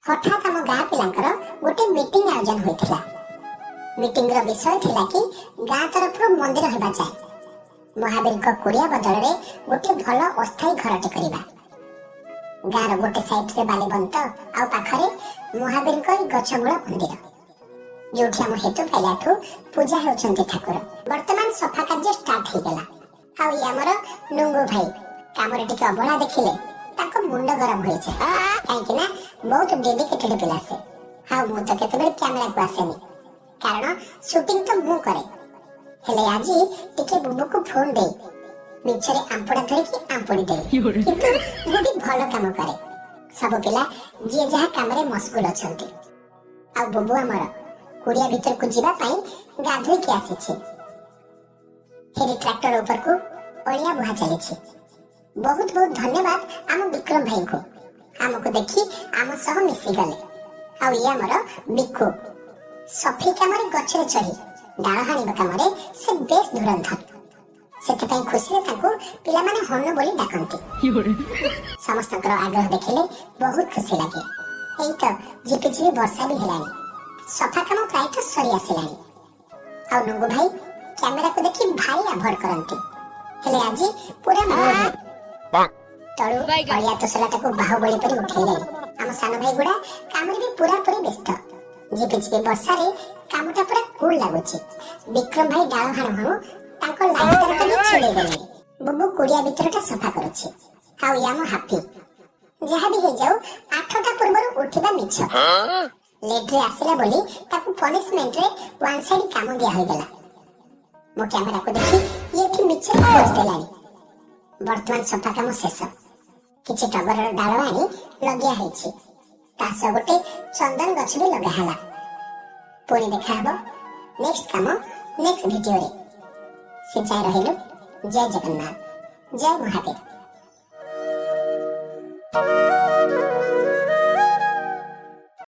हठात आम गाँ पिलांकर गोटे मीटिंग आयोजन होइथिला। मीटिंग रो विषय थिला कि गाँ तरफ मंदिर हेबा चाहे। महावीर को कुड़िया बदल रे गोटे भल अस्थायी घरटे करिबा। गाँ रो गोटे साइड रे बालीबंत आ पाखरे महावीर को गछमूल मंदिर जोठी हम हेतु पहलाठू पूजा होचंती ठाकुर। वर्तमान सफा कार्य स्टार्ट हो गला। आ ई हमर नुंगु भाई कामरे टिके अबला देखिले ताको मुंड गरम होई छै काहे ना बहुत डेडिकेटेड पिला से। हां मु तो केते बेर कैमरा को आसेनी कारण शूटिंग तो मु करे हेले आजी टिके बुबु को फोन दे मिछरे आंपड़ा धरि कि आंपड़ी दे किंतु गोटी भलो काम करे। सब पिला जे जहा काम रे मशगुल अछंती। आ बुबु हमर कुड़िया भीतर को जीवा पाई गाधोई के आसी छी। हेरी ट्रैक्टर ऊपर को ओलिया बुहा चली छी। बहुत बहुत धन्यवाद आम विक्रम भाई को आमको देखी आम सह मिसी गले। आ ये हमर बिकु सफी कामरे गछरे चढ़ी डाळ हाणी कामरे से बेस धुरंधर सेते पई खुशी ताको पिला माने हन्नो बोली डाकंती। समस्त आग्रह देखिले बहुत खुशी लागे। एई तो झिपिझिपि वर्षा भी हेलानी सफा काम प्राय तो सरी आसिलानी। आ नुंगु भाई कैमरा को देखि भारी अभड़ करंती हेले आजी पूरा मोह तळु बलिया तसलाटा को बाहुबली परि उठैले। हम सान भाई गुडा कामरे भी पूरा पूरी व्यस्त। झिपिझिपि वर्षा रे कामटा पूरा कूल लागुची। विक्रम भाई डाळ हाणु हाणु तांको लाइटर को छिले देले। बुबु कुड़िया भीतरटा सफा करूची। हाउ याम हैप्पी जहा भी हे जाऊ 8टा पूर्वरु उठिबा मिछ लेट रे आसिला बोली ताकू पनिशमेंट रे वन साइड काम दिया होई गेला। मो कैमरा को देखि ये थी मिछ खोज देलानी। वर्तमान सफा काम शेष किछि टगर डाळ आनी लगिया हैछि तास गोटे चंदन गछ भी लगा हला। पुणी देखा हबो नेक्स्ट काम नेक्स्ट वीडियो रे। से जाय रहिलु। जय जगन्नाथ जय महादेव।